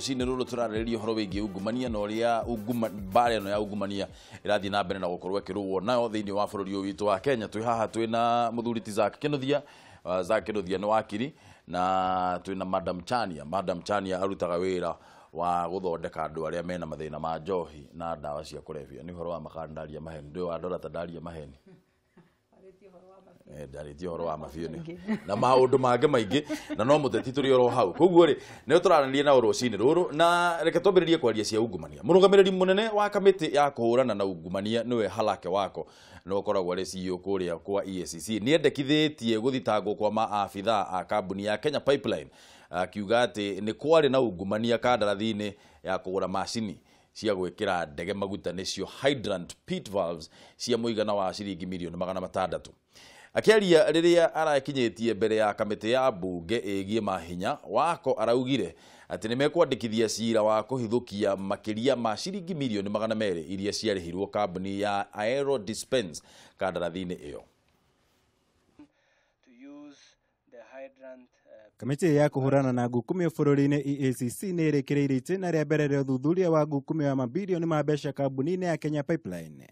Cine ruru turarĩrĩria ũhoro wĩgiĩ ungumania na ũrĩa mbara ĩno ya ungumania ĩrathiĩ na mbere na gũkorwo ĩkĩrũo nayo thĩinĩ wa bũrũri ũyũ witũ wa Kenya. Twĩ haha twĩna mũthuri ti Zack Kĩnuthia nĩ wakiri, na twĩna Madam Chania arutaga wĩra wa gũthondeka andũ arĩa mena mathĩna ma njohi na ndawa cia kũrebia. Nĩ ũhoro wa makandaria maheni, ndio andora ta ndaria maheni. Ndarĩtie ũhoro wa mabiũ na maũndũ mangĩ maingĩ na no mũteti tũrĩ oro hau. Koguo rĩ nĩ tũraranĩria na rũcinĩ rũrũ na reke twambĩrĩrie kwaria cia ungumania. Mũrũgamĩrĩri mũnene wa kamĩtĩ ya kũhũrana na ungumania nĩwe Halake Wako, no koragwo arĩ CEO kũrĩa kwa EACC. Nĩendekithĩtie gũthitangwo kwa maabithaa a kambuni ya Kenya Pipeline, akiuga atĩ nĩ kwarĩ na ungumania kandarathi-inĩ ya kũgũra macini cia gwĩkĩra ndege maguta nĩcio hydrant pit valves cia mũigana wa ciringi mirioni 600. Akĩaria rĩrĩa arakinyĩtie mbere ya kamĩtĩ ya mbunge ĩgiĩ mahinya, Wako araugire atĩ nĩ mekwandĩkithia cira wa kũhithũkia makĩria ma ciringi mirioni 200 iria ciarĩhirwo kambuni ya Aero Dispense kandarathi-inĩ ĩyo. Kamĩtĩ ya kũhũrana na ngukumio bũrũri-inĩ EACC nĩ ĩrĩkĩrĩire itĩna rĩa mbere rĩa ũthuthuria wa ngukumio ya mabilioni ma mbeca kambuni-inĩ ya Kenya Pipeline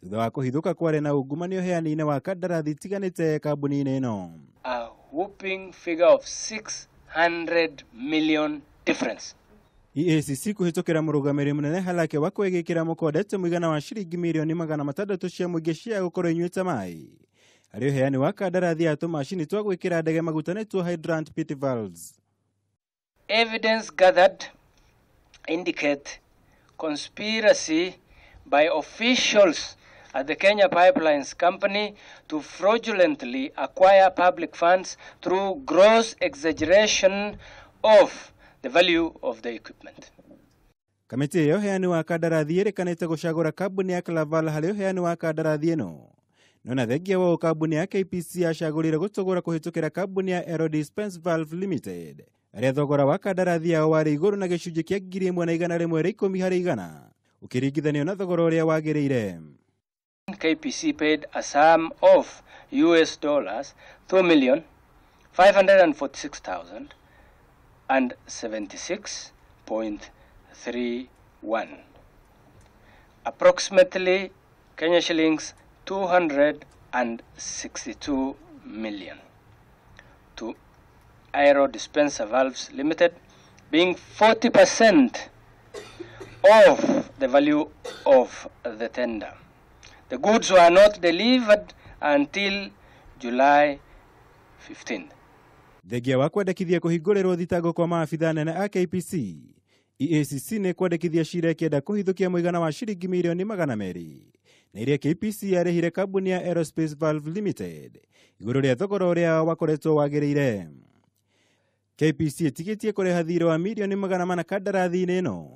thutha wa kũhithũka kwarĩ na ungumania ũheani-inĩ wa kandarathi itiganĩte kambuni-inĩ ĩno. A whopping figure of 600 million difference. EACC kũhĩtũkĩra mũrũgamĩrĩri mũnene Halake Wako ĩgĩkĩra mũkondete mũigana wa ciringi mirioni 600 cia mũingĩ cia gũkorwo inyuĩte maĩ harĩ ũheani wa kandarathi ya tũmacini twa gwĩkĩra ndege maguta nĩtuo hydrant pit valves. Evidence gathered indicate conspiracy by officials at the Kenya Pipelines Company to fraudulently acquire public funds through gross exaggeration of the value of the equipment. Kamĩtĩ ya ũheani wa kandarathi ĩrĩkanĩte gũcagũra kambuni ya Claval harĩ ũheani wa kandarathi ĩno. Nona thengia wa kambuni ya KPC yacagũrire gũtũgũra kũhĩtũkĩra kambuni ya Aero Dispense Valve Limited, arĩa thogora wa kandarathi yao warĩ igũrũ na gĩcunjĩ kĩa 1,110 ũkĩringithanio na thogora ũrĩa wagĩrĩire. KPC paid a sum of US dollars 2,546,076.31, approximately Kenya shillings 262 million, to Aero Dispenser Valves Limited, being 40% of the value of the tender. The goods were not delivered until July 15th. Thengia wa kwendekithia kũhingũrĩrwo thitango kwa maabithaa nene a KPC, EACC nĩ kwendekithia cira ĩkĩenda kũhithũkia mũigana wa ciringi mirioni 200 na iria KPC yarĩhire kambuni ya Aerospace Valve Limited igũrũ rĩa thogora ũrĩa wakoretwo wagĩrĩire. KPC ĩtigĩtie kũrĩha thirĩ wa mirioni 400 kandarathi-inĩ ĩno,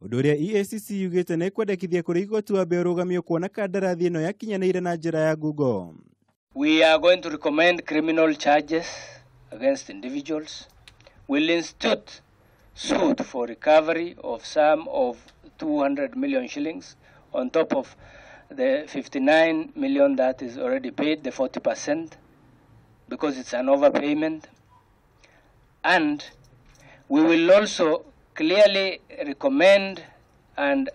ũndũ ũrĩa EACC yugĩte nĩ kwendekithia kũrĩ igoti wa mbere ũrũgamio kuona kandarathi ĩno yakinyanĩire na njĩra ya ngungo. We are going to recommend criminal charges against individuals. We'll institute suit for recovery of sum of 200 million shillings on top of the 59 million that is already paid, the 40%, because it's an overpayment. And we will also clearly recommend and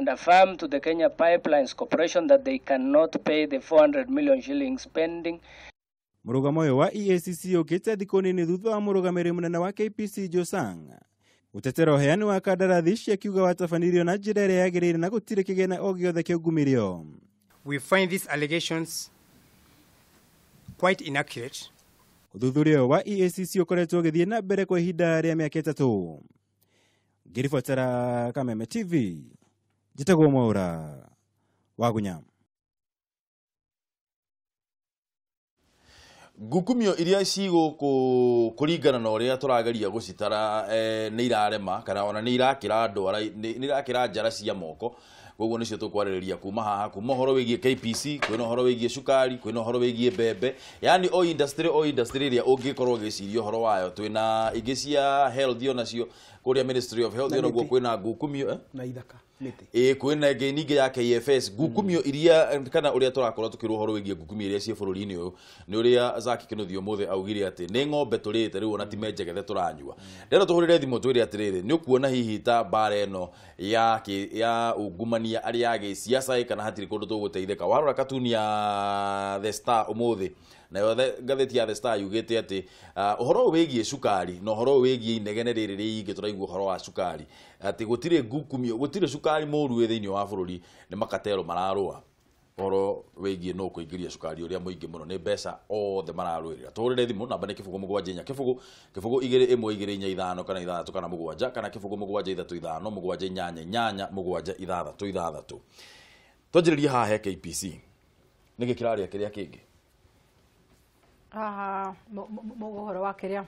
affirm to the Kenya Pipelines Corporation that they cannot pay the 400 million shillings pending. Mũrũgamo ũyũ wa EACC ũkĩte thikũ nini thutha wa mũrũgamĩrĩri mũnene wa KPC Josang gũtetera ũheani wa kandarathi cia kiuga watabanirio na njĩra ĩrĩa yagĩrĩire na gũtirĩ kĩgĩna o gĩothe kĩungumirio. We find these allegations quite inaccurate. Ũthuthuria wa EACC ũkoretwo ũgĩthiĩ na mbere kwa ihinda rĩa mĩaka 3. Ngĩribotera Kameme TV, njĩtagwo Mwaura Wagunya. Ngukumio iria kũringana na ũrĩa tũrageria gũcitara nĩ irarema kana ona nĩ irakĩra njara cia moko koguo nicio tukwarĩrĩria kuma haha kuma horo wigie KPC kwina horo wigie cukari kwina horo wigie mbembe yani o industry ĩrĩa ũngĩkorwo gĩcirio horo wayo twina ingĩ cia health onacio kuria Ministry of Health onaguo kwina ngukumio na ithaka mĩtĩ kwina ingĩ ningĩ ya KFS ngukumio iria kana ũrĩa tũrakorwo tukirwo horo wigie ngukumio iria cia bũrũri-inĩ ũyũ nĩ ũrĩa Zaki Kĩnuthia mũthĩ augire atĩ nĩ ng'ombe tũrĩte rĩu ona ti menjegethe tũranyua ndero tũhũrĩre thimũ twĩre atĩrĩrĩ nĩ ũkuona hihi ta bara ĩno ya ungumania arĩa agĩciaca kana hatirĩ kũndũ tũgũteithĩka warora katuni ya The Star ũmũthĩ nayo ngathĩti ya The Star yugĩte atĩ ũhoro wĩgiĩ cukari na ũhoro wĩgiĩ inegene rĩrĩ rĩingĩ tũraigua ũhoro wa cukari atĩ gũtirĩ ngukumio gũtirĩ cukari mũru thĩinĩ wa bũrũri nĩ makatero mararũa ũhoro wĩgiĩ no kũingĩria cukari ũrĩa mũingĩ mũno nĩ mbeca othe mararũĩrĩra tũhũrĩre thimũ namba nĩ kĩbũgũ mũgwanja inya kĩbũgũ 212 kana 6 kana 7 kana kĩbũgũ mũgwanja 35 mũgwanja 88 mũgwanja 6 twanjĩrĩria haha he KPC nĩ gĩkĩrarĩa kĩrĩa kĩngĩ mũhoro wa kĩrĩa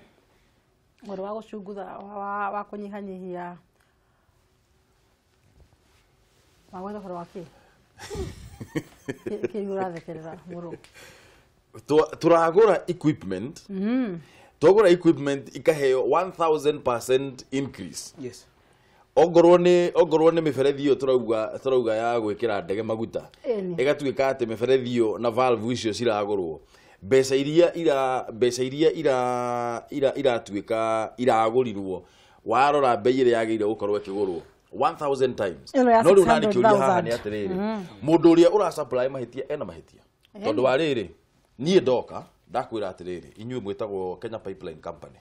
ũhoro wa gũcungutha wa kũnyihanyihia wagwetha ũhoro wa kĩ kĩurathekerera mũrũ turagũra equipment twagũra equipment ikaheo 1000% increase yes ongorwo nĩ mĩberethi iyo turauga ya gwĩkĩra ndege maguta ĩgatuĩka atĩ mĩberethi iyo na valve icio ciragũrwo mbeca iria iratuĩka iragũrirwo warora bei ĩrĩa yagĩrĩire gũkorwo ĩkĩgũrwo 1000 times no rĩu nani kĩũria haha nĩ atĩrĩrĩ mũndũ ũrĩa ũrasupply mahĩtia ena mahĩtia tondũ wa rĩrĩ niĩ ndoka ndakwĩra atĩrĩrĩ inyuĩ mwĩtagwo Kenya Pipeline Company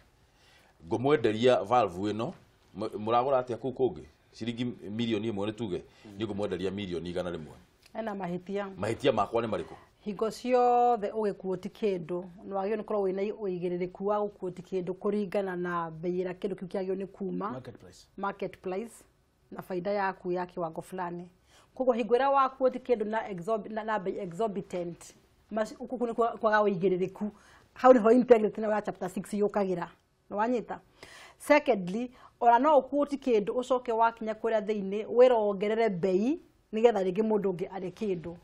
ngũmwenderia valve ĩno mũragũra atĩa kũu kũngĩ ciringi milioni 1 nĩ tuge nĩ ngũmwenderia milioni 100 ena mahĩtia makwa nĩ marĩkũ hingo ciothe ũgĩkuoti kĩndũ no wagĩrĩirwo nĩ korwo wĩna ũigĩrĩrĩku wa gũkuoti kĩndũ kũringana na bei ĩrĩa kĩndũ kĩu kĩagĩrĩirwo nĩ kuma market price na faida yaku ya kiwango fulani koguo hingo ĩrĩa wakuoti kĩndũ na bei exorbitant ukuku nĩ kwaga ũigĩrĩrĩku hau nĩho integrity na chapter 6 yũkagĩra no wanyita secondly ona no ũkuoti kĩndũ ũcoke wakinya kũrĩa thĩinĩ wĩrongerere bei nigetha rĩngĩ mũndũ ũngĩ arĩ kĩndũ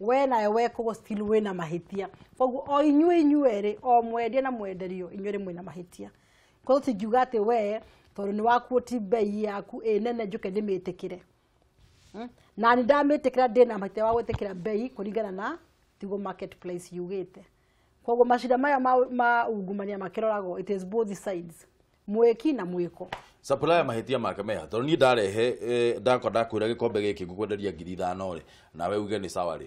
we nayo we koguo still wĩna mahĩtia koguo o inyuĩ o mwendia na mwenderio inyuĩ rĩmwe na mahĩtia koguo tingiuga atĩ we tondũ nĩ wakuoti bei yaku nene njuke ndĩmĩtĩkĩre na nĩ ndamĩtĩkĩra ndĩna mahĩtia wa gwĩtĩkĩra bei kũringana na tiguo market place yugĩte koguo macira maya ma ungumania makĩroragwo it is both sides mwĩki na mwĩko supplier mahĩtia make meha tondũ niĩ ndarehe ndakwĩra gĩkombe gĩkĩ ngũkwenderia 5,000 nawe uge nĩ sawa rĩ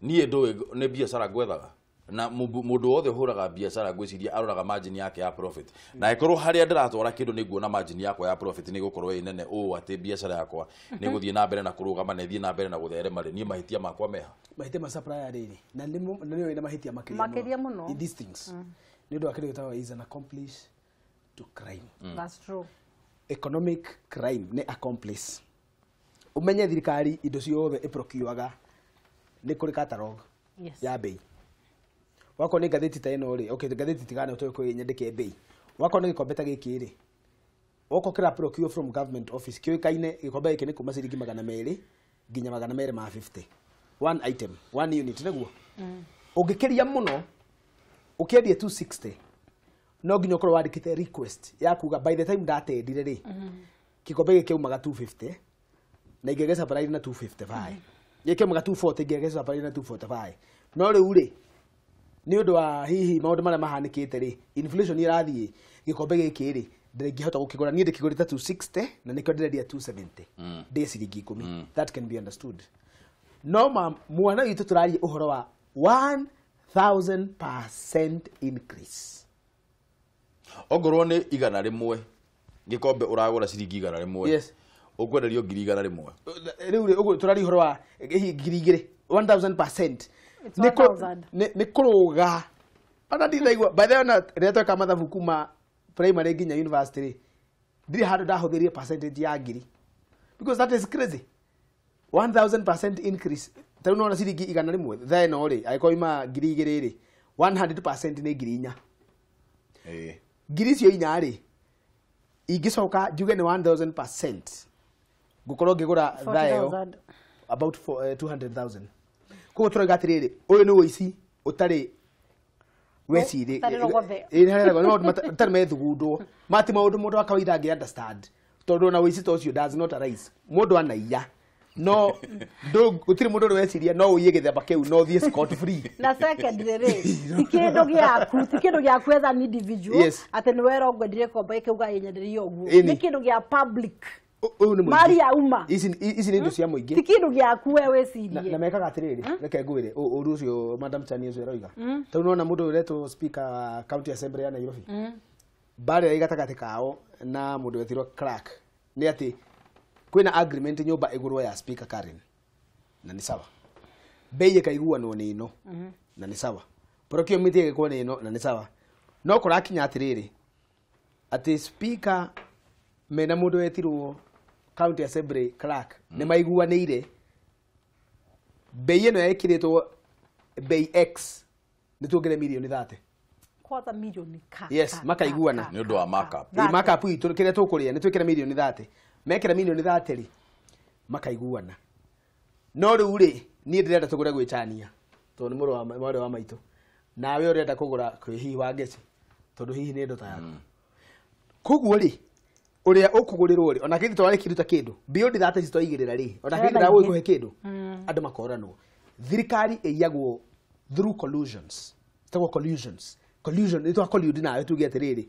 niĩ ndũĩ nĩ biacara ngwethaga na mũndũ wothe ũhũraga biacara ngwĩciria aroraga margin yake ya profit na ĩkorwo harĩa ndĩratwara kĩndũ nĩ nguona margin yakwa ya profit nĩ gũkorwo ĩ nene ũũ atĩ biacara yakwa nĩ gũthiĩ na mbere na kũrũgama na ĩthiĩ na mbere na gũtherema rĩ niĩ mahĩtia makwa meha mahĩtia ma supplier rĩrĩ na nĩ wĩna mahĩtia makĩria mũno in these things nĩ ũndũ wa kĩrĩa gĩtagwo is an accomplice to crime that's true economic crime nĩ accomplice umenye thirikari indo ciothe iprocuaga nĩ kũrĩ catalog ya bei wako nĩ ngathĩti ta ĩno rĩ okay ngathĩti tigane ũtũĩ nyandĩke bei wako nĩ gĩkombe ta gĩkĩ rĩ wako kĩra procure from government office kĩoĩkaine gĩkombe gĩkĩ nĩ kuma ciringi 200 nginya 250 one item one unit nĩguo ũngĩkĩria mũno ũkĩendia 260 no nginya ũkorwo wandĩkĩte request ya kuga by the time ndatendire rĩ gĩkombe gĩkĩ kĩaumaga 250 na ingĩgesa supply na 255 gĩkĩaumaga 240 ingĩgesa supply na 245 no rĩu rĩ nĩ ũndũ wa hihi maũndũ marĩa mahanĩkĩte rĩ inflation ĩrathiĩ gĩkombe gĩkĩ rĩ ndĩngĩhota gũkĩgũra niĩ ndĩkĩgũrĩte 260 na nĩkĩo ndĩrendia 270 ndĩ ciringi 10 that can be understood no mwana witũ tũraria ũhoro wa 1000% increase ongorwo nĩ 100 gĩkombe ũragũra ciringi 100 yes ũkwenderio 100 rĩu ũguo tũraria ũhoro wa 2,000 1000% nĩ kũrũga ona ndinaigua by the way na rĩrĩa tweka mathabu kuma primary nginya university ndirĩ handũ ndahũthĩrire percentage ya ngiri because that is crazy 1000% increase tau no na ciringi 100 thaa ĩno rĩ agĩkorwo ima 2,000 rĩ 100% nĩ 4,000 ngiri icio 4 rĩ ingĩcoka njuge nĩ 1000% ngũkorwo ngĩgũra thaa ĩyo about 200,000 ko tro gatiriri uyu ni woici utari weciri no tar me thugundo mati maundu mundu akawaida angi understand tondu na woici tocio does not arise mundu anaiya no do gutiri mundu weciria no uye githemba kiu no thie scot free na second rere tikindo giaku as an individual ate ni wero gwendire komba ikeuga yenyenderio oguo tikindo gia public mari ya uma ici ni indo cia muingi tikindo giaku we wecirie na mekaga atiriri reke ngwire uru ucio madam Chani ucio roiga tau no na mundu ureto speaker county assembly ya Nairobi bare igatagati kao na mundu wetirwo crack ni ati kwina agreement nyumba igurwo ya speaker Karen na ni sawa bei kaiguanwo ni ino na ni sawa procurement igekwo ni ino na ni sawa no kurakinya atiriri ati speaker mena mundu wetirwo county assembly clerk ni maiguanire bei ino yekiritwo bei X ni tuongere milioni 30 quarter million ka yes makaiguana ni undu wa markup markup itu kire tukuria ni twikira milioni 30 mekira milioni 30 ri makaiguana no riu ri ni ndirenda tugure gwichania tondu muru wa maitu nawe urenda kugura kwi hihi wa ngeci tondu hihi ni ndo ta yako koguo ri uria ukugurirwo ri ona kithi twari kiruta kindu beyond that is twaigirira ri ona kithi ndawo ikuhe kindu andu makoranwo thirikari iyagwo through collusions collusion ni twa collude nawe tuge atiriri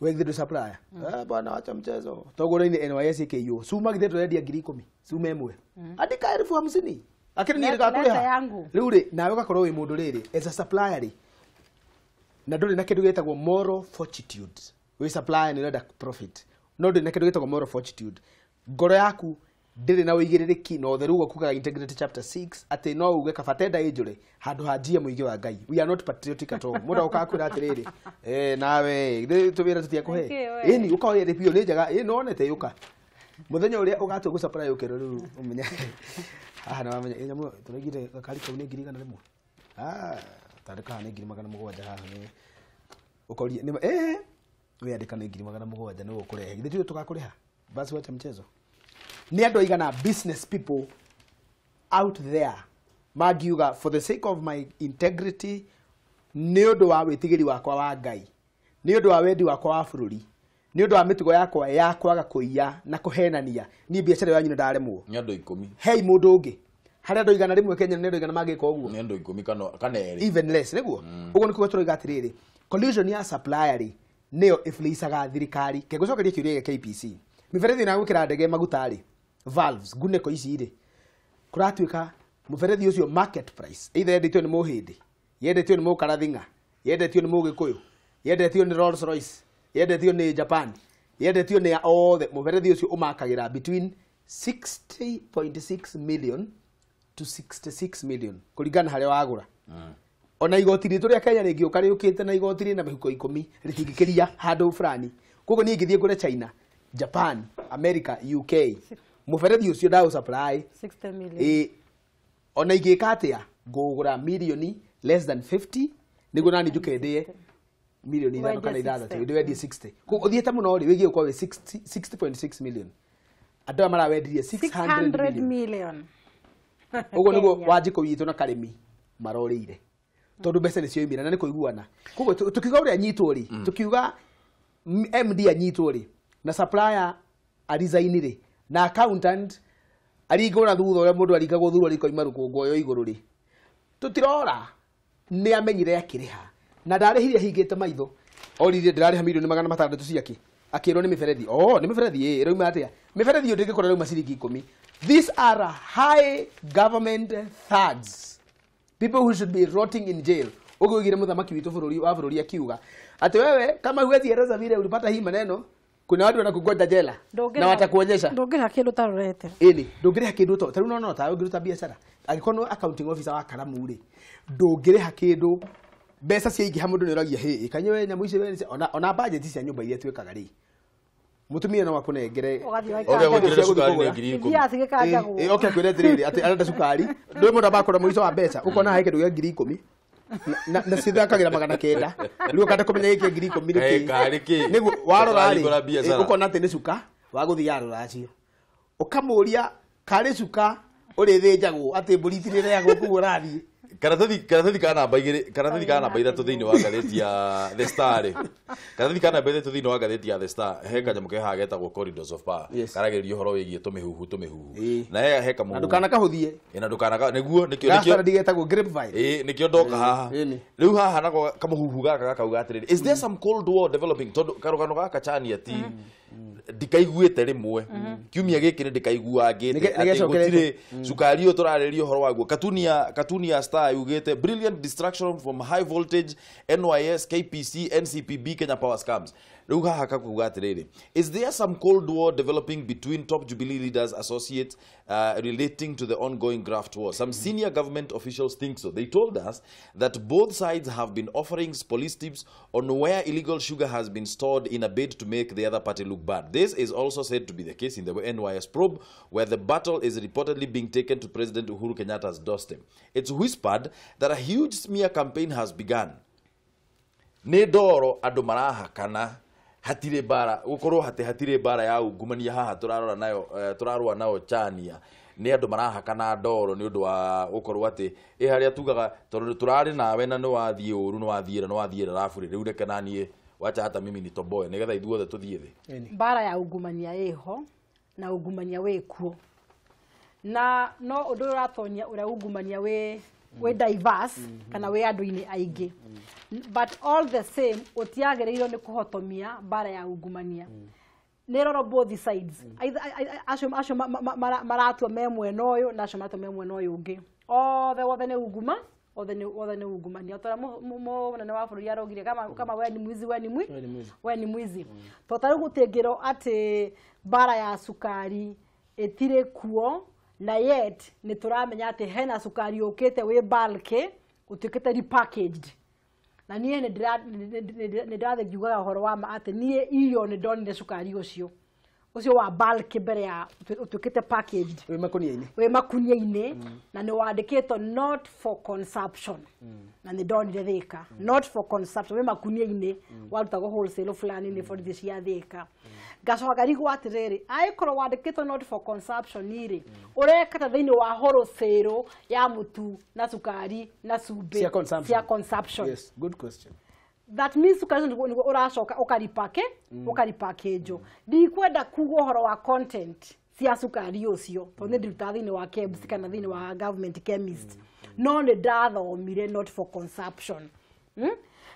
we the supplier bwana acha mchezo togora ni NYS KU suma githe twendia 10,000 suma emwe andika 50,000 akiri ni rika riu ri nawe gakorwo wi mundu riri as a supplier ri na nduri na kindu gitagwo moral fortitude we supplier ni renda profit no nduri na kindu gitagwo moral fortitude ngoro yaku ndiri na uigiririki no theru kuga integrity chapter 6 ati no uge kabatenda injure handu hajie muigi wa Ngai we are not patriotic at all mundu ukakwira atiriri nawe tubira tutia kuhe ini ukaoya ripio ni njaga no onete yuka muthenya uria ugatu gu supply ukero riu umenya na wamenya nyamu turigire gakari kau ni 100 tarika ni 700 haha ni ukoria ni we andika ni 700 no ukurehe githe tukakuriha basi wacha mchezo ni andu aigana business people out there magiuga for the sake of my integrity ni undu wa witigiri wakwa wa Ngai ni undu wa wendi wakwa wa bururi ni undu wa mitugo yakwa ya kwaga kuiya na kuhenania ni biacara yanyu ndaremwo ni andu 10 hey mundu ungi hari andu igana rimwe Kenya ni andu igana magika uguo ni andu 10 kana eri even less niguo uguo ni kuga turoiga atiriri collusion ya supplier niyo iflisaga thirikari kegucokeria kiuria ya KPC miferethi na gwikira ndege magutari valves guneko ici ri kuratuika muferethi ucio market price either yendetio ni muhindi yendetio ni mukarathinga yendetio ni mugikuyu yendetio ni Rolls Royce yendetio ni Japan yendetio ni all the muferethi ucio umakagira between 60.6 million to 66 million kuringana haria wagura ona igoti ritu ria Kenya ringiuka riukite na igoti ri na mihuko 10 ritingikiria handu fulani koguo ni ngithie ngure China Japan America UK muferethi ucio ndau supply 60 million ona igika atia ngugura milioni less than 50 niguo nani njukendie milioni 5 kana 6 ndwendie 60 koguo uthiete muno ri wigie kwa 60.6 million andu marawendirie 600 million uguo niguo wajiko witu na karimi marorire tondu mbeca ni cioimira na ni kuiguana koguo tukiuga uria nyitwo ri tukiuga MD anyitwo ri na supplier arizaini ri na accountant aringona thutha uria mundu aringagwo thutha riko imaru kuongoyo iguru ri tutirora ni amenyire akiriha na ndarihire hingite maitho orire ndirariha milioni 600 ciake akirwo ni miferethi ni miferethi roima atia miferethi ndingikora roima ciringi 10 these are high government thugs people who should be rotting in jail ugugire muthamaki witu bururi akiuga ati wewe kama huwezi eleza vile ulipata hii maneno kuna watu wanakugoja jela na watakuonyesha ndongera kindu tarorete ndongera kindu to taru no ta ungiruta biacara agikono accounting officer wa Karamu ri ndongera kindu mbeca cia ingi hamundu ni uragia he kanyewe nyamu ici we ona budget cia nyumba iria twikaga ri mutumia no wakunengere ogire sukari ni ngiri 10 okay kwire thiriri ati arenda sukari ndu mundu bakora muico wa mbeca ukona ha kindu gia ngiri 10 na sithakagira 900 riu kanda kumenya giki ngiri 10 riki niguo warora ri ukona ati ni suka wa guthia rora acio ukamuria kari suka uri thĩnjagwo atĩ mbũri itirĩrĩagwo kuo ũrathiĩ Karatathi kana namba 2 karatathi kana namba 3 thiini wa gatheti ya The Star karatathi kana namba 3 thiini wa gatheti ya The Star he kanyamu ke hagetagwo Corridors of Power karagerio horo wigie tumihuhu na he kamu ndukana kahuthie ina ndukana niguo nikio ndigetagwo grapevine nikio ndoka haha riu haha nako kamuhuhu gaka kauga atiriri is there some cold war developing tondu karugano gaka chani ati ndikaiguite rimwe kiumia giki ni ndikaiguangite ati gutire sukari yo turaririo horo waguo katunia Star yugite brilliant distraction from high voltage NYS KPC NCPB Kenya Power scams riu haha kakuga atiriri is there some cold war developing between top Jubilee leaders associates relating to the ongoing graft war? Some senior government officials think so. They told us that both sides have been offering police tips on where illegal sugar has been stored in a bid to make the other party look bad. This is also said to be the case in the NYS probe, where the battle is reportedly being taken to President Uhuru Kenyatta's doorstep. It's whispered that a huge smear campaign has begun. Nĩ ndoro andũ marahakana hatire bara gukorwo hatire bara ya ungumania haha turarora nayo chania ni andu marahakana ndoro ni undu wa gukorwo ati haria tugaga tondu turari nawe na ni wathie uru ni wathiira rafuri riu reke nanie wacha hata mimi ni toboe nigetha ithuothe tuthie thi bara ya ungumania iho na ungumania wekuo na no undu uratonya ura ungumania we diverse kana we andu-ini aingi but all the same utiagereiro ni kuhotomia bara ya ungumania ni roro both sides acio maratua me mwena uyu na acio maratua me mwena uyu ungi othe ni unguma othe ni ungumania tora munene wa bururi arogire kama we ni mwizi to taru gutingiro ati bara ya sukari etire kuo na yet ni turamenya ati hena sukari ukite we bulk utikite repackaged na nie ni ndathe ngiugaga horo wa ma ati nie iyo ni ndonire sukari ucio wa bulk mbere ya utukite packaged we makunia-ini na ni wandikitwo not for consumption na ni ndonire Thika not for consumption we makunia-ini warutagwo wholesale fulani ni for this ya Thika gacoka rigo atiriri aikorwo wandikitwo not for consumption iri urekata thiini wa wholesale ya mutu na sukari na sumbe cia consumption. Yes, good question. That means sukari ndio uracoka ukaripackage ndikwenda kugo horo wa content cia sukari ucio to ni ndiruta thiini wa KEBS kana thiini wa government chemist no ni ndathomire not for consumption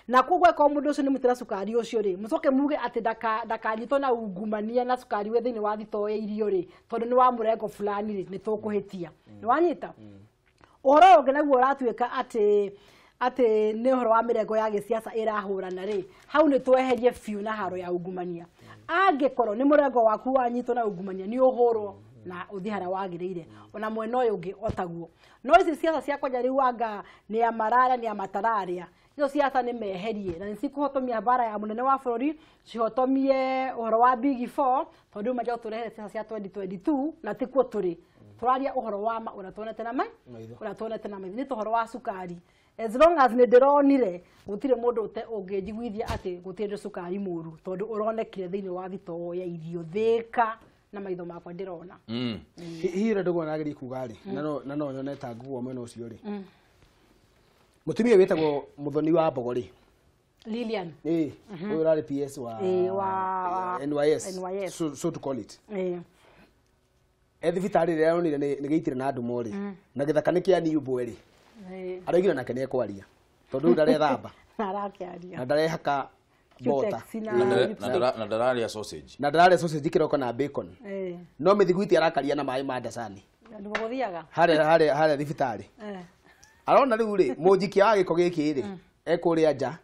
na kugwe ko mundu ucio ni mutira sukari ucio ri mucoke muge ati ndakanyitwo na ungumania na sukari we thiini wa thito ya irio ri tondu ni wa murengo fulani ri ni tukuhitia ni wanyita uhoro ungi naguo uratuika ati ni horo wa mirengo ya gisiasa irahurana ri hau ni tweherie fiu na haro ya ungumania angikorwo ni murengo waku wanyitwo na ungumania ni uhoro na uthihara wagirire ona mwena uyu ungi otaguo no ici siasa cia kwanja riu anga ni ya marara ni ya matararia icio siasa ni meherie na nicikuhotomia bara ya munene wa bururi cihotomie uhoro wa Big 4 tondu majo turehere siasa cia 2022 na tikuo turi turaria uhoro wa ma uratwonete na mai ni tuhoro wa sukari as long as ni ndironire gutire mundu ungijiguithia ati gutire sukari muru tondu uronekire thiini wa thito ya irio Thika na maitho makwa ndirona hihi ndugwa nagiri kugari na no nyone ta nguo mwena ucio ri mutumia wetagwo muthoni wa Mbogori Lilian uyu rari PS wa NYS so to call it thibitari ria onire ni geitire na andu mori na githaka ni kia ni ubweri araigire nake ni ekwaria tondu ndare thamba na ndare haka bota na ndararia sausage kiroko na bacon no mithiguiti arakaria na mai ma ndacani nduguthiaga hare thibitari arona riu ri munjikia wa giko giki ri ekuria nja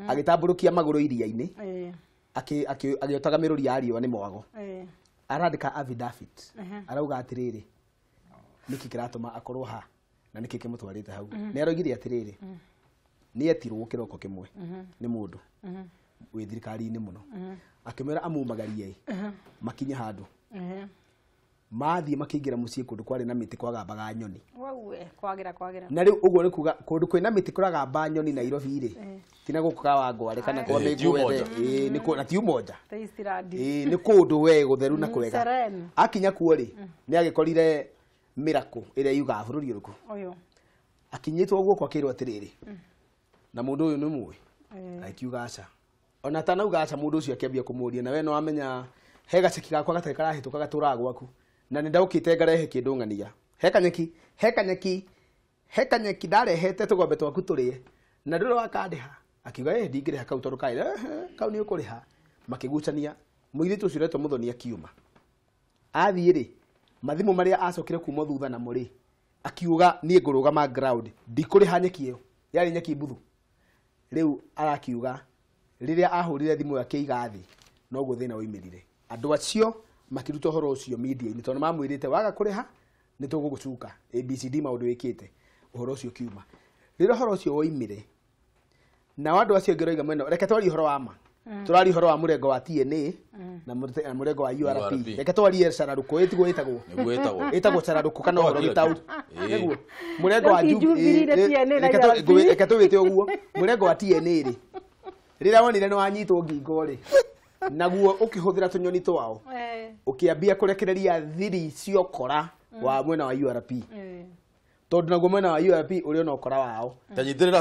agitamburukia maguru iria-ini agiotaga miruri ya riwa ni mwago arandika affidavit arauga atiriri niki kiratuma akorwo ha na niki kimutwarite hau ni aroigire atiriri ni etirwo kiroko kimwe ni mundu wi thirikari-ini muno akimera amumagarie makinye handu mathie makiingira mucii kundu kwari na miti kwagambaga nyoni kwagira na riu uguo ni kuga kundu kwina miti kuragamba nyoni Nairobi ri tina gukuka wa ngware kana kwa miguothe ni ku na ti umoja ni kundu we gutheru na kwega akinya kuo ri ni agikorire miracle ĩrĩa yugaga bũrũri ũrĩkũ Oyo. akinyitwo guoko akĩrwo atĩrĩrĩ na mũndũ ũyũ nĩ mũĩ akiuga aca ona tanauga aca mũndũ ũcio akĩambia kũmũria na we no amenya he gaceki gakwa gatarĩ karahĩtũka gatũraga gwaku na nĩ ndaũkĩte ngarehe kĩndũ ng'ania he kanyeki ndarehete tũgombe twaku tũrĩe na ndũrĩ wakandĩha akiuga ndingĩrĩha kau tondũ kau nĩ ũkũrĩha makĩgucania mũirĩtu ũcio ũretwo Mũthoni akiuma athiĩ-rĩ mathimũ marĩa acokire kuma thutha na mũrĩ akiuga niĩ ngũrũgama ground ndikũrĩha nyeki ĩyo yarĩ nyeki mbuthu rĩu arakiuga rĩrĩa ahũrire thimũ yake igathi noguo thĩna woimĩrire andũ acio makĩruta ũhoro ũcio media-inĩ tondũ mamwĩrĩte waga kũrĩha nĩ tũgũgũcuka ABCD maũndũ wĩkĩte ũhoro ũcio kiuma rĩrĩa ũhoro ũcio woimire na andũ acio ngĩroiga mwena reke twarie ũhoro wa ma tũraria ũhoro wa mũrengo wa TNA na mũrengo wa URP reke twarie Cararuku ĩtagwo Cararuku kana ũhoro gĩtaũ nĩguo mũrengo wa reke tũwĩte ũguo mũrengo wa TNA rĩ rĩrĩa wonire nĩ wanyitwo ngingo rĩ naguo ũkĩhũthĩra tũnyoni twao ũkĩambia kũrekereria thiri ciokora wa mwena wa URP tondũ naguo mwena wa URP ũrĩ ona ũkora wao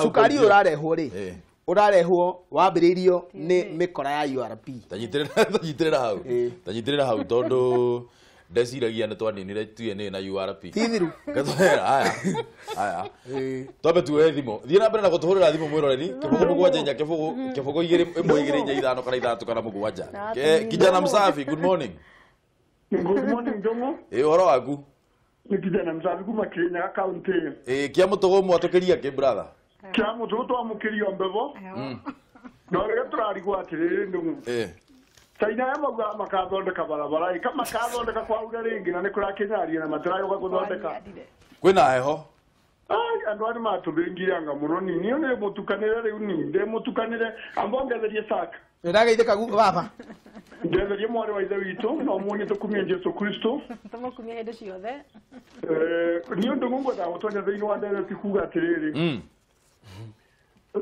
cukari ũrarehwo rĩ ũrarehwo wambĩrĩirio nĩ mĩkora ya URP tanyitĩrĩra hau tondũ ndeciragia nĩ twaninire TNA na URP tithiru aya twambe tuoe thimũ thiĩ na mbere na gũtũhũrĩra thimũ mwĩroreri kĩbũgũ mũgwanja inya kĩbũgũ igĩrĩ inya ithano kana ithatũ kana mũgwanja kijana msafi good morning Ndung'u ũhoro waku ni kijana msafi kuma Kenya county kia mũtũgũ mwatũkĩria kĩ brother kia mũtũgũ twamũkĩria mbevo no rĩrĩa tũrarigwo atĩrĩrĩ Ndung'u China ya mauga makathondeka barabara kama kathondeka kwa ura rĩngĩ na nĩ kũrakenyaria na matirayoga gũthondeka kwĩna heho andũ arĩ matũthĩngiranga mũno niĩ nĩ mũtukanĩre rĩu niĩ ndĩ mũtukanĩre ambongetherie saka ndĩrageithĩka baba ngetherie mwarĩ wa ithe witũ na ũmũnye tũkumie Jesu Kristo tũmũkumie hĩndĩ ciothe niĩ Ndung'u ngwenda gũtonya thĩinĩ wa ndereti kuga atĩrĩrĩ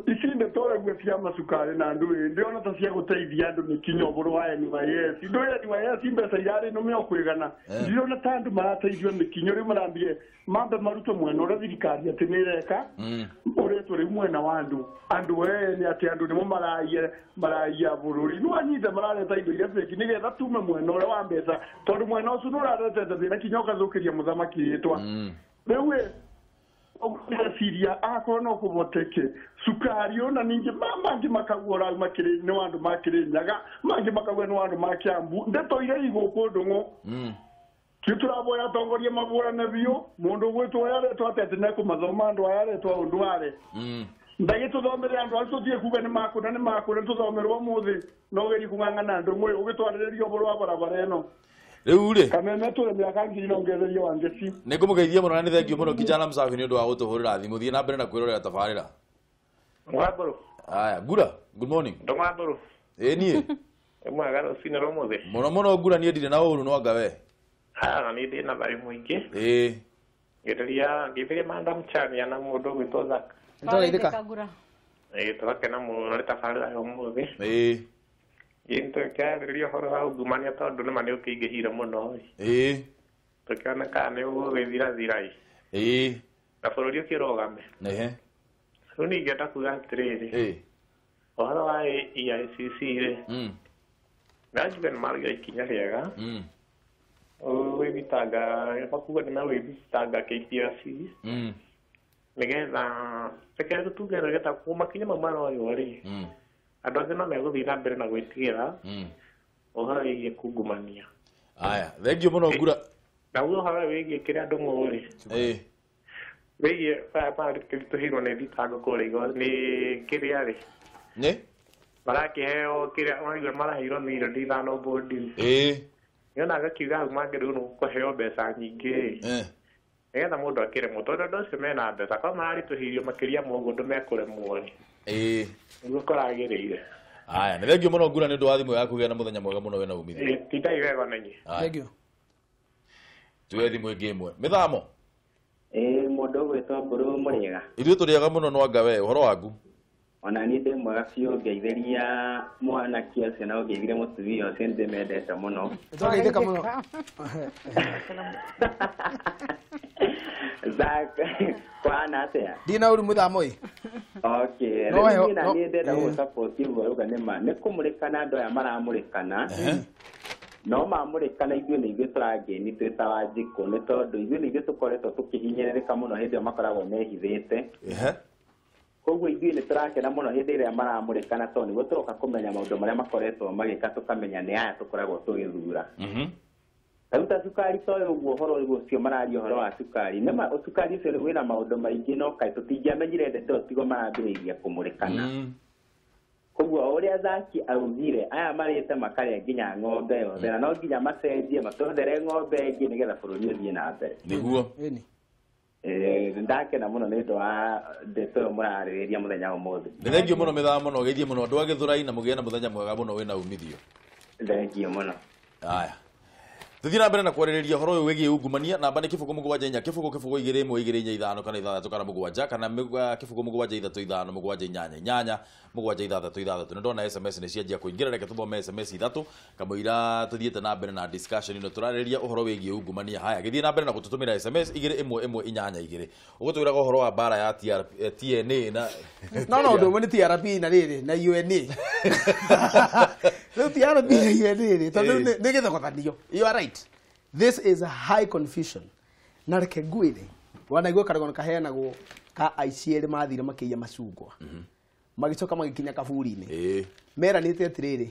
ici nĩ tũraigua cia macukari na ndũĩ ndĩona ta cia gũteithia andũ nĩ kinya ũbũrũ wa NYS ndũĩ NYS mbeca irarĩ no mĩokwĩgana ndĩrona ta andũ marateithio nĩ kinya rĩu marambie mambe marutwo mwena ũrĩa thirikari atĩ nĩ ĩreka ũretwo rĩu mwena wa andũ ene atĩ andũ nĩmo maraia bũrũri no anyite marareta indo iria feki nĩgetha tume mwena ũrĩa wa mbeca tondũ mwena ũcio nĩ ũraretete thĩna kinya ũgathũkĩria mũthamaki rĩtwa rĩu Syria akorwo no kuboteke sukari ona ningi mangi makagura makire no andu makire nyaga mangi makagura no andu makiambu ndeto ire igũkũ Ndung'u kituraboya tongorie mabura na bio mundu gwitwo yaretwo atete na kumathoma andu ayaretwo undu ware ndagĩtũthomere andu acio kuga nĩ makũna tũthomerwo mũthĩ no geri kung'ang'ana Ndung'u ũgĩtwarĩrĩria ũbũrũ wa barabara ĩno rĩu rĩ kameme tũre mĩaka ngiri na ongereria wa ngeci nĩ ngũmũgeithia mũno na nĩ thengio mũno kijana msafi nĩ ũndũ wa gũtũhũrĩra thimũ thiĩ na mbere na kwĩrorera tabarĩra Mwambũrũ aya ngura good morning Mwambũrũ niĩ mwega rũcinĩ rwa mũthĩ mũno ngura niĩ ndirĩ na ũru no anga we na niĩ ndĩ na bari mũingĩ ngĩtheria madam Chania na mũndũ gwĩtwo Zaka nĩtũraithĩka tũgakena mũno nĩ tabarĩra ya ũmũthĩ Tũkĩarĩrĩria ũhoro wa ungumania tondũ nĩma nĩ ũkĩingĩhire mũno tũkĩona kana nĩ ũgũgĩthirathira na bũrũri ũkĩrũgame rĩu nĩ ingĩenda kuga atĩrĩrĩ ũhoro wa EACC rĩ nanjuge nĩ marũgia ikinya rĩega wĩthitanga makuga nĩ mawĩthitanga KPLC nĩgetha reke tũtuge nĩgetha makinya mau maroywo rĩ andũ angĩ no megũthiĩ na mbere na gwĩtigĩra ũhoro wĩgiĩ kungumania aya thengio mũno ngura naguo ũhoro wĩgiĩ kĩrĩa Ndung'u rĩ wĩgiĩ tũhĩirwo nĩ thitango kũrĩa igoti nĩ kĩrĩa rĩ marakĩheo kĩrĩa maraheirwo mirioni 5 bondi nĩona agakiuga hau mangĩrĩirwo kũheo mbeca nyingĩ nĩgetha mũndũ akĩremwo tondũ andũ acio mena mbeca korwo mararitũhĩirio makĩria ma ũguo ndũmekũremwo rĩ nĩguo kũragĩrĩire aya nĩ thengio mũno ngura nĩ ũndũ wa thimũ yaku gĩa na mũthenya mwega mũno wĩna umithio tindai wega na inyuĩ thengio tuoe thimũ ĩngĩ ĩmwe mĩthamo mũndũ gwĩtwo Mbũrũ mũrĩega ithuĩ tũrĩega mũno no anga we ũhoro waku ona ni ndä mwega biå ngeithäria mwanake å cio na å ngäithire må tumia å cio ndä mendete må no kwana atä ndina å ru må thamo ä na nä ndenda gå ruga nä kå må rä kana andå aya maramå rä kana no mamå rä kana ithuä nä ithuä tå rangeni twä ta wa njikå nä tondå ithuä nä ithuä tå koretwo tå kä hinyä rä ka må no hä ndä ä yo makoragwo mehithä te koguo ithuĩ nĩ tũrakena mũno hĩndĩ ĩrĩa maramũrĩkana tondũ nĩguo tũroka kũmenya maũndũ marĩa makoretwo magĩka tũkamenya nĩ aya tũkoragwo tũgĩthura. Rĩu ta cukari toĩ ũguo ũhoro ũcio mararia ũhoro wa cukari nĩma cukari ũcio wĩna maũndũ maingĩ no kaĩ tũtingĩamenyire ndeto tigo marambĩrĩirie kũmũrĩkana. Koguo ũrĩa Zaki augire aya marĩte makarĩa nginya ng'ombe yothe na no nginya macenjie matũthere ng'ombe ĩngĩ nĩgetha bũrũri ũthiĩ na mbere. Nĩguo ndakena muno nä ndå wa ndeto ä yo må rarä rä ria må thenya å må thä nä thengio må no mä thaa må no geithie må no andå a gä thå rai na må gä na må thenya mwega må no wä na umithio thengio må no aya tuthie na mbere na kwarĩrĩria ũhoro ũyũ wĩgiĩ ungumania namba nĩ kĩbũgũ mũgwanja inya kĩbũgũ 2-1-2-4-5 kana 6-7 kana kĩbũgũ mũgwanja 3-5-7-8 7-6-3-6 nĩ ndona SMS nĩ cianjia kũingĩra reke tũthome SMS 3 kamũira tũthiĩte na mbere na discussion ino tũrarĩrĩria ũhoro wĩgiĩ ungumania haya gĩthiĩ na mbere na gũtũtũmĩra SMS 2-1-1-8 ũgũtwĩraga ũhoro wa mbara ya TNA na no ndũmwe nĩ TRP na rĩrĩ na UNA rĩu TRP na UNA tondũ nĩ gĩthogothanio. You are right. This is a high confusion. Na reke ngwĩre wanaigua karagona kaheanagwo ka aici erĩ mathire makĩiya macungwa magĩcoka magĩkinya kaburi-inĩ meranĩte atĩrĩrĩ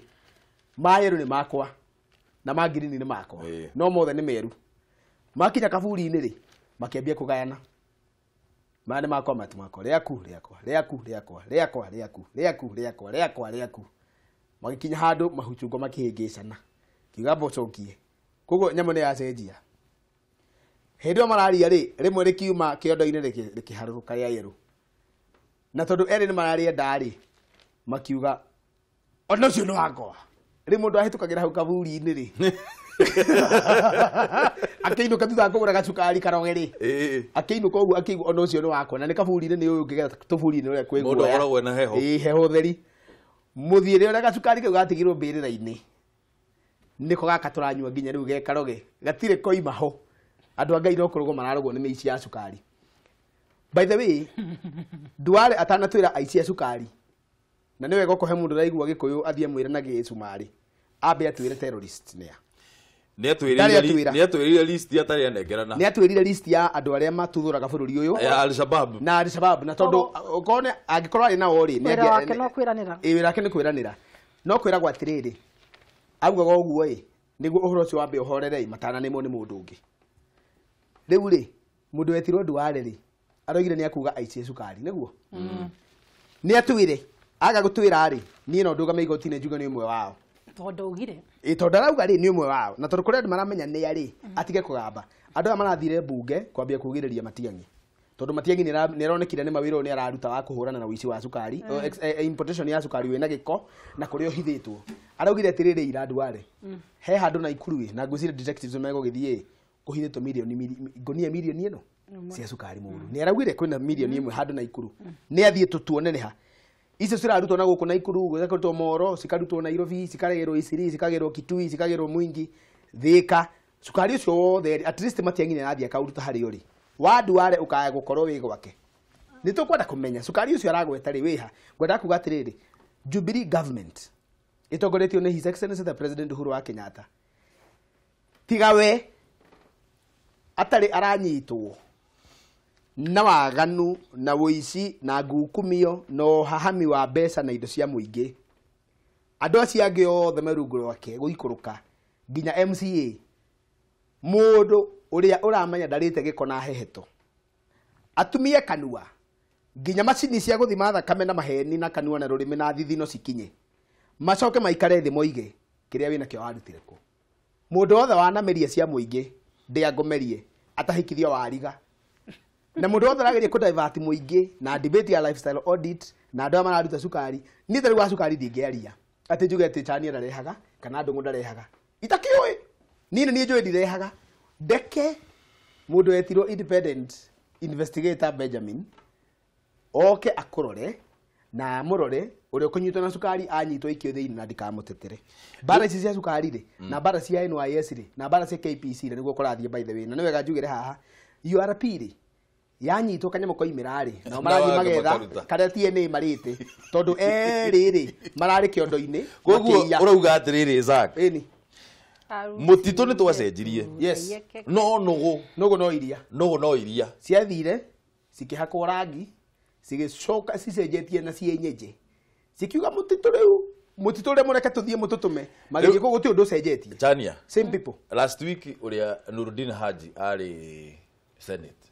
mayerũ nĩ makwa na ma green nĩ makwa no mothe nĩ meru makinya kaburi-inĩ rĩ makĩambia kũgayana mane makwa matu makwa rĩaku magĩkinya handũ mahuchungwa makĩhĩngĩcana kiuga mbocokie koguo nyamũ nĩ yacenjia hĩndĩ ĩyo mararia rĩ rĩmwe rĩkiuma kĩondo-inĩ rĩkĩharũrũka rĩa yerũ na tondũ erĩ nĩ mararĩenda rĩ makiuga ona ũcio nĩ wakwa rĩ mũndũ ahĩtũkagĩra hau kaburi-inĩ rĩ akĩinũka thutha wa kũgũra gacukari karoge rĩ akĩinũka ũguo akĩigua ona ũcio nĩ wakwa na nĩ kaburi-inĩ nĩ ũyũ ũngĩgetha tũburi-inĩ ũrĩa kwĩ guoya mũndũ ũkoragwo na heho heho theri mũthiĩre ũrĩa gacukari kau gatigirwo mbĩrĩra-inĩ niko gaka tũranyua nginya rĩu ge karoge gatirĩ koima ho andũ a Ngai no kũrũgwo mararũgwo nĩ mĩici ya cukari. By the way Duale atanatwĩra aici a cukari na nĩ wega ũkohe mũndũ ũraigua Gĩkũyũ athiĩ mwĩre na Gĩcumarĩ ambe atwĩre terrorist nĩa nĩ atwĩrire list atarĩ anengerana nĩ atwĩrire list ya andũ arĩa matuthũraga bũrũri ũyũ ya Al-Shabaab na tondũ ũkone angĩkorwo arĩ nao rĩ wĩra wake no kwĩranĩra wĩra wake nĩ kwĩranĩra no kwĩragwo atĩrĩrĩ augaga ũguo ĩ nĩguo ũhoro ũcio wambe ũhorere matananĩmwo nĩ mũndũ ũngĩ rĩu rĩ mũndũ wetirwo Duale rĩ aroigire nĩ akuga aici cukari nĩguo nĩ atwĩre aga gũtwĩra rĩ niĩ no ndũgame igoti-inĩ njuge nĩ ũmwe wao tondũ ugire tondũ arauga rĩ nĩ ũmwe wao na tondũ kũrĩa andũ maramenya nĩ arĩ atige kũgamba andũ aya marathire mbunge kwambia kũgirĩria Matiang'i tondũ Matiang'i nĩ aronekire nĩ mawĩra nĩ araruta wa kũhũrana na ũici wa cukari importation ya cukari wĩna gĩko na kũrĩa ũhithĩtwo araugire atĩrĩrĩ ira Duale he handũ na Ikuru na ngwĩciria detectives megũgĩthiĩ kũhithĩtwo ngonia mirioni ĩno cia cukari mũndũ nĩ araugire kwĩna mirioni ĩmwe handũ na Ikuru nĩ athiĩ tũtuonereha icio cirarutwo na gũkũ na Ikuru gũkarutwo Moro cikarutwo Nairobi cikaregerwo Isiri cikagerwo Kitui cikagerwo Mwingi Thika cukari ũcio wothe at least Matiang'i nĩ arathiĩ akauruta harĩ ũrĩ wa Duale ũkaya gũkorwo wĩ gwake nĩ tũkwenda kũmenya cukari ũcio aragweta rĩ wĩha ngwenda kuga atĩrĩrĩ Jubilee government ĩtongoretio nĩ His Excellency the President Uhuru wa Kenyatta tiga we atarĩ aranyitwo na waganu na wũici na ngukumio na ũhahami wa mbeca na indo cia mũingĩ andũ acio angĩ othe merungu rwake gũikũrũka nginya MCA mũndũ ũrĩa ũramenya ndarĩte gĩko na heheto atumie kanua nginya macini cia gũthima thakame na maheni na kanua na rũrĩmĩ na thithino cikinye macoke maikare thĩ moige kĩrĩa wĩna kĩo warutire kũ mũndũ wothe wanameria cia mũingĩ ndĩangomerie atahikithio wariga na mũndũ wothe arageria kũdivert mũingĩ na debate ya lifestyle audit na andũ mararuta cukari niĩ tarĩ wa cukari ndingĩaria atĩ njuge atĩ Chania ndarehaga kana Ndung'u ndarehaga itakĩũĩ niĩ njũĩ ndirehaga ndeke mũndũ wetirwo independent investigator Benjamin oke akũrore na murore uri ukunyitwo na cukari anyitwo ikio thiini na ndikamutetere bara ici cia cukari ri na bara cia NYS ri na bara cia KPC ri niguo kurathie by the way na niwega njugire haha URP ri yanyitwo kanyamo koimira ri na marathie magetha karia TNA marite tondu ri marari kiondo-ini koguo urauga atiriri Zak eni mutito ni twacenjirie yes no no iria ciathire cikihakwo rangi cigicoka cicenjetie na cienyeje cikiuga mutito riu mureke tuthie mututume magithie ko guti undu cenjetie Chania same people last week uria Nuruddin Haji ari Senate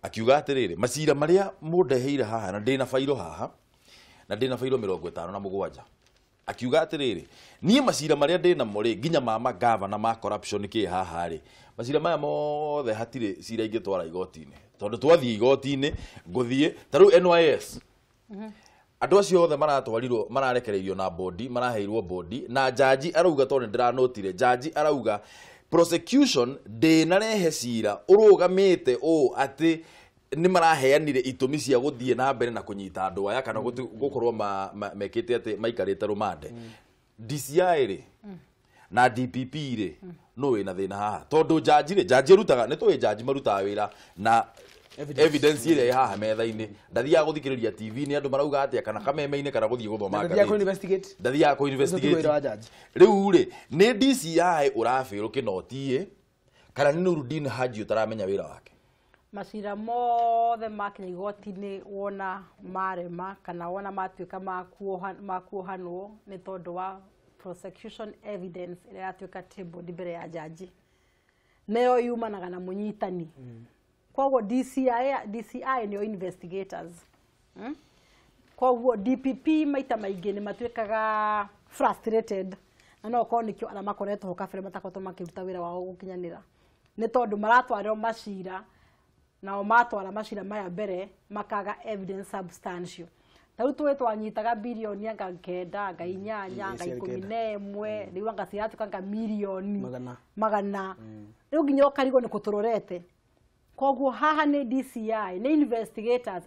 akiuga atiriri macira maria mundeheire haha na ndina fairo haha na ndina fairo 57 akiuga atiriri nie macira maria ndina muri nginya mama governor ma corruption ki haha ri macira maya mothe hatire cira ingi twara igoti-ini tondu twathie igoti-ini nguthie taru NYS andu acio othe maratwarirwo mararekereirio na bodi maraheirwo bodi na jaji arauga tondu ndiranotire jaji arauga prosecution ndinarehe cira urugamite ati ni maraheanire itumi cia guthie na mbere na kunyita andu aya kana gukorwo mekite ati maikarite rumande DCI ri na DPP ri no wina thina haha tondu jaji rutaga ni twi jaji marutaga wira na evidence ile haha metha-ini ndathia guthikiriria TV ni andu marauga atia kana kameme-ini kana guthie guthoma ndathia ko investigate riu ri ni DCI urafiru kinotie kana ni Nuruddin Haji utaramenya wira wake macira mothe makinya igoti-ini wona marema kana wona matuika makuohanwo ni tondu wa prosecution evidence ira yatuika table mbere ya jaji nayo yumanaga na munyitani koguo DCI nio investigators koguo DPP maita maingi ni matuikaga frustrated na no ko nikio ala makoretwo kabere matakoto makiruta wira wao gukinyanira ni tondu maratwarwo macira na matwara macira maya mbere makaga evidence substantial tau tuwe twanyitaga bilioni anga 9 anga 8 anga 11 riu anga ciatuka anga milioni magana riu nginya ukarigo ni kuturorete koguo haha ni DCI ni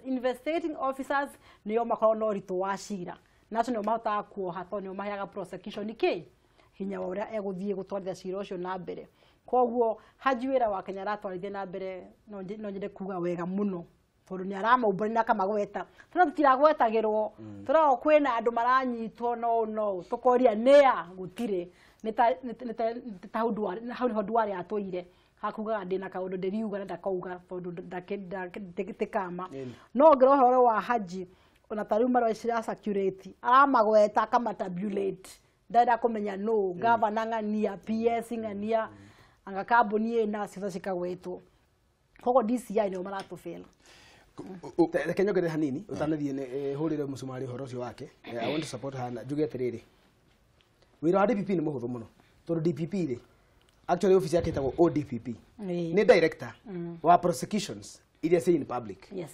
investigating officers niyo makorwo no ritu wa cira nacio nio mahotaga kuoha to nio maheaga prosecution ki hinya wa uria eguthie gutwarithia cira ucio na mbere koguo Haji wira wa Kenya ratwarithia na mbere no nyende kuga wega muno tondu ni aramaumbura na kamagweta tuna tutiragwetagirwo turo kwina andu maranyitwo no tukoria nia gutire nita hudwari atoire hakuga ndina kaundu ndiriuga na ndakauga tondu ndakitikama no ngero horo wa Haji ona tariu marwa cira security aramagweta kama tabulate ndenda kumenya no governor ngania PS ngania anga kambuni ina ciothe cikagwetwo kogo DCI nio maratufela Kenya ngere hanini utanathie hurire musumari horo cio wake I want to support hana njuge atiriri wira wa DPP ni muhuthu muno tondu DPP ri actually office yake etagwo ODPP ni director wa prosecutions iria say in public yes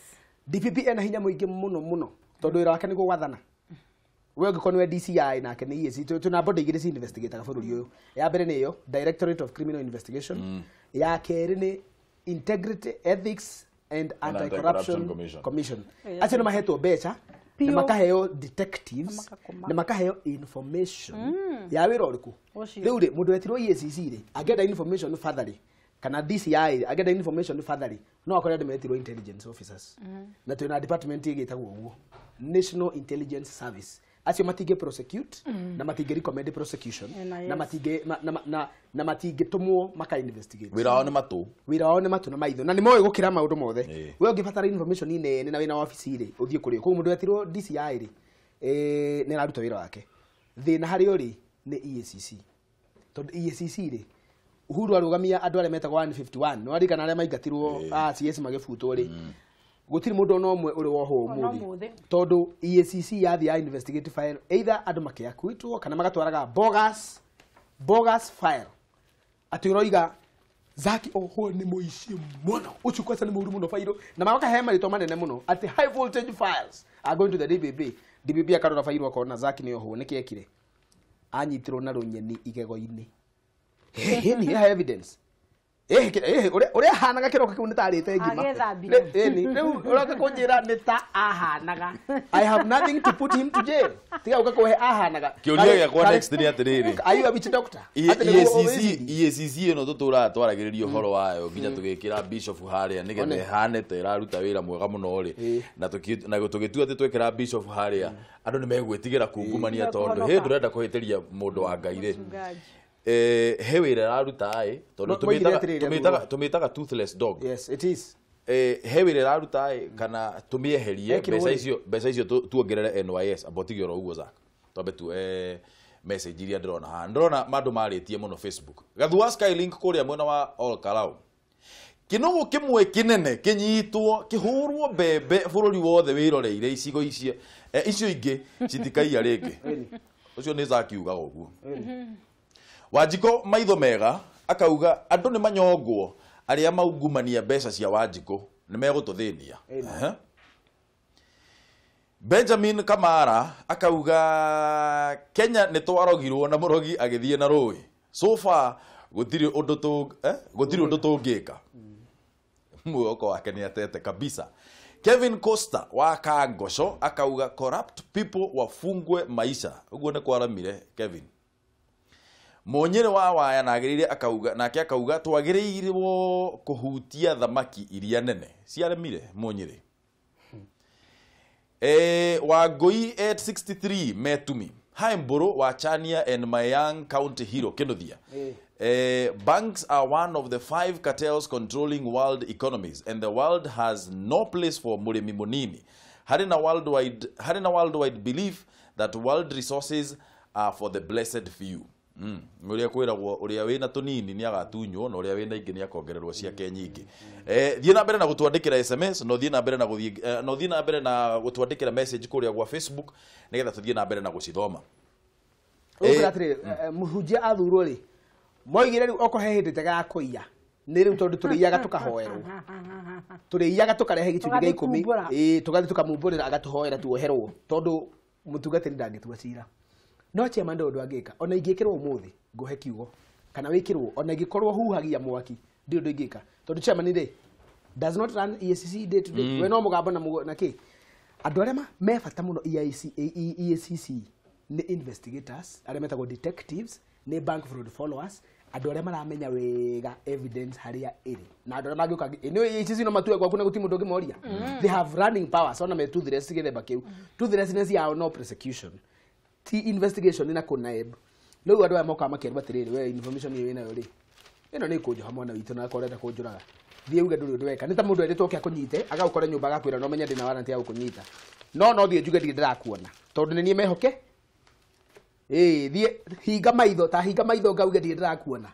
DPP ena hinya muingi muno tondu wira wake ni gwathana we ngikoni we DCI nake ni EAC tuna body igire ci investigate bururi uyu ya mbere niyo Directorate of Criminal Investigation ya keri ni Integrity Ethics and Anti-Corruption Commission acha no mahetwo becha na makaheo detectives na makaheo information ya wira uriku riu ri mundu wetirwo EACC ri agenda information furtherly kana DCI agenda information furtherly no akore ande metirwo intelligence officers na tuna department igitagwo uguo National Intelligence Service acio matige prosecute na matige recommend prosecution na matige tumwo maka investigate wira wao ni matu na maitho na ni moyo gukira maundu mothe we ungibatara information ine na wina office ri uthie kuri ko mundu wetirwo DCI ri ni raruta wira wake thina hari uri ni EACC tondu EACC ri Uhuru arugamia andu aria metagwo 151 no ari kana aria maingatirwo CS magibutwo ri gutiri mundu no mwe uri woho umuthi tondu EACC yathi ya investigative file either andu makiakwitwo kana magatwaraga bogus file atiroiga Zaki oho ni muici muno ucio kwesa ni muru muno file na makahe marito manene muno ati high voltage files are going to the DPP akarora file akona Zaki ni oho nikiekire anyitirwo na runyeni igego-ini ni evidence uria hanaga kiroko kiu nitarite ngima ni riu uraka kunjira nita ahanaga I have nothing to put him to jail tiga ukakohe ahanaga kiuria giakwa next ni atiriri are you a witch doctor EACC no tutura twaragiririo horo wayo nginya tugikira bishop haria nigethe hanete iraruta wira mwega muno ri na tugitua ati twekira bishop haria andu ni megwitigira kungumania tondu he ndurenda kuhitiria mundu wa Ngai ri he wira raruta ai tondu tumitaga toothless dog. Yes, it is. He wira raruta ai kana tumieherie mbeca icio tuongerere NYS abotigiro uguo zaka tobe tu message iria ndrona mandu maritie muno Facebook gathua Skylink kuria mwena wa All Kalau kinogo kimwe kinene kinyitwo kihurwo bebe bururi wothe wiroreire icigo icio ingi citikaia ringi ucio ni zakiuga uguo Wanjiko maitho mega akauga andu ni manyongwo aria maungumania mbeca cia Wanjiko ni megututhinia. Benjamin Kamara akauga Kenya ni twarogirwo na murogi agithie na rui. So far gutiri undu tungika. Muoko wake ni atete kabisa. Kevin Costa wa Kangosho akauga corrupt people wafungwe maisha. Uguo ni kwaramire Kevin. Monyere wa waya nagirire akauga nake akauga twagirirwo kuhutia thamaki iria nene ciaremire Monyere. Wagoi 863 Metumi Haimboro wa Chania and Mayang County Hero Kenothia. Banks are one of the 5 cartels controlling world economies and the world has no place for murimi munini. Having a worldwide belief that world resources are for the blessed few. Uria kwiragwo uria wina tunini ni agatunywo na uria wina ingi ni akongererwo ciake nyingi thie na mbere na gutwandikira SMS no thie na mbere na gutwandikira message kuria gwa Facebook nigetha tuthie na mbere na gucithoma ukratire muhujia athurwo ri moigire ri okohe hindi tega kuiya ni riu tondu turiyaga tukahoerwo turiyaga tukarehe gicungi gia 10 tugathi tukamumburira agatuhoera tuoherwo tondu mutungatiri ndangitua cira no chema ndondo angika ona ingikirwo umuthi nguhe kiugo kana wikirwo ona ingikorwo huhagia mwaki ndio ndo ingika tondu chema ni ri does not run EACC day to day we no mugamba na ki andu aria me bata muno EACC ni investigators aria metagwo detectives ni bank fraud followers andu aria maramenya wega evidence haria iri na andu aria magioka ni EACC no matue kwa kuna guti mundu ngimoria they have running powers ona me toothless githemba kiu toothlessness yao no prosecution ti investigation ina kunaib leo andu amoka makirwa tiriri we information iyo ina yori ino ni kujo hamwe na witu na akoreta kunjuraga thie uge nduri ndweka nita mundu endetwo kia kunyite agakora nyumba gakwira no menya ndina warranty ya kunyita no thie njuge ndirakuona tondu ni nie mehoke thie hinga maitho ngauge ndirakuona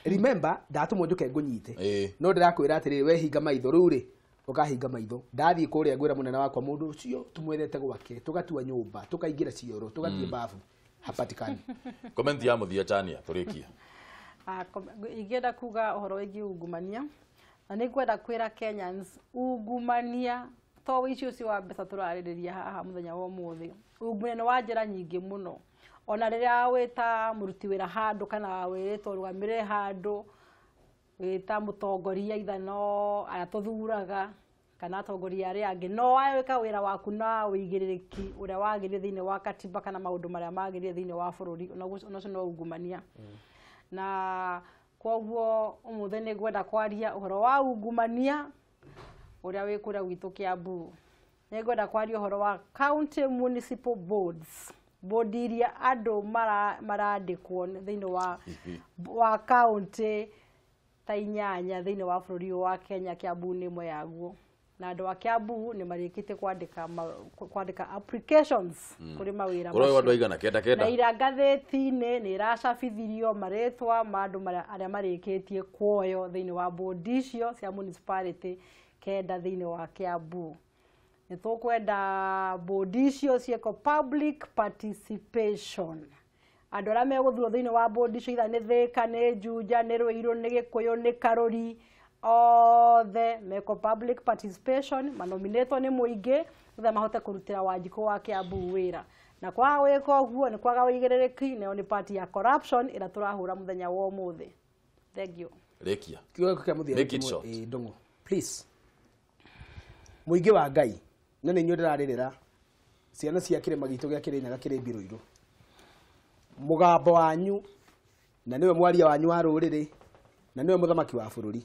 remember ndatumwo njuke ngunyite no ndirakwira atiriri we hinga maitho riu ri ukahinga maitho ndathie kuria ngwira munene wakwa mundu ucio tumwethete gwake tugatua nyumba tukaingira cioro tugathie bafu hapatikani comment ya muthia Chania turikia igenda kuga uhoro wigi ungumania na ni kwenda kwira Kenyans ungumania to wicio ci wa mbeca turaririria haha muthenya wa muthi ungumania wa njira nyingi muno ona riria wita muruti wira handu kana wiritwo rwamire handu wita mutongoria ithano atuthuraga kana atongoria aria angi no weka wira waku na wigiririki uria wagirire thiini wa katiba kana maundu maria magirire thiini wa bururi onacio no ungumania na kwoguo umuthe ni gwenda kwaria uhoro wa ungumania uria wikura gwitu Kiambu ni gwenda kwaria uhoro wa county municipal boards bodi iria andu marandikwo thiini wa county ta inyanya thiini wa bururi wa Kenya Kiambu ni mwe yaguo na andu wa Kiambu ni marikite kwandika applications kuri mawira macio andu aigana kenda na irangatheti-ini ni iracabithirio maretwa mandu aria marikitie kuoyo thiini wa bodi icio cia municipality kenda thiini wa Kiambu ni tukwenda bodi icio cieko public participation andu aria meguthurwo thiini wa bodi icio itha ni Thika ni Juja ni Ruiru ni Gikuyu ni Karuri othe meko public participation manominato ni muingi uthe mahote kurutira Wanjiko wa Kiambu wira na kwa weka uguo ni kwaga wigiririki neo ni party ya corruption ira turahura muthenya wa umuthi Thank you. Rekia. Kiugo kia muthia. Make it short. Ndung'u. Please. Muingi wa Ngai. Na nĩ inyuĩ ndĩrarĩrĩra ciana cia kĩrĩma gitũ gĩa Kĩrĩnyaga kĩrĩ Mbirũirũ. Mũgambo wanyu na nĩwe mwaria wanyu wa rũrĩrĩ na nĩwe mũthamaki wa bũrũri.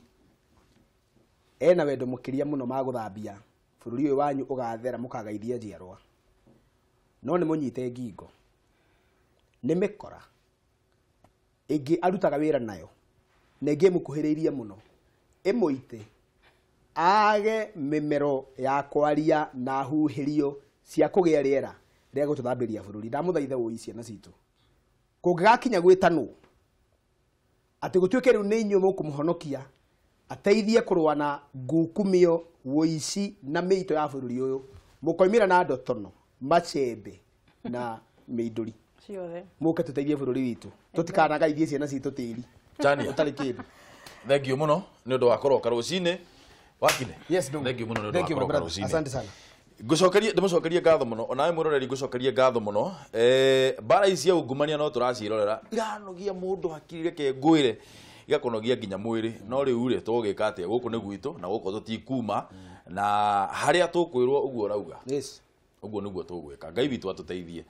Ena wendo mũkĩria mũno ma gũthambia bũrũri ũyũ wanyu ũgathera mũkagaithia njiarwa. No nĩ mũnyite ngingo. Nĩ mĩkora. Ĩngĩ arutaga wĩra nayo. Na ĩngĩ mũkuhĩrĩirie mũno. Ĩmũite age mĩmero ya kwaria na huhĩrio cia kũgĩa rĩera rĩa gũtũthambĩria bũrũri. Ndamũthaitha ũi ciana citũ. Kũngĩgakinya gwĩtanwo atĩ gũtuĩke rĩu nĩ inyuĩ mũkũmũhonokia ateithie kũrũa na ngukumio woici na mĩito ya bũrũri ũyũ mũkoimĩra na ndotono macembe na mĩindũri ciothe mũke tũteithie bũrũri witũ tũtikanagaithie ciana citũ tĩri ũtarĩ kĩndũ. Thank you mũno nĩ ũndũ wa kũroka rũcinĩ wakine. Yes, thank you mũno nĩ ũndũ wa kũroka rũcinĩ. Asante sana. Ndĩmũcokerie ngatho mũno onawe mũroreri ngũcokerie ngatho mũno. Mbara ici cia ungumania no tũracirorera iranogia mũndũ hakiri reke ngwĩre igakũnogia nginya mwĩrĩ no rĩu rĩ tũgũgĩka atĩa gũkũ nĩ gwitũ na gũkũ tũtikuma na harĩa tũkwĩrwo ũguo ũrauga. Yes. Ũguo nĩguo tũgwĩka. Ngai witũ atũteithie.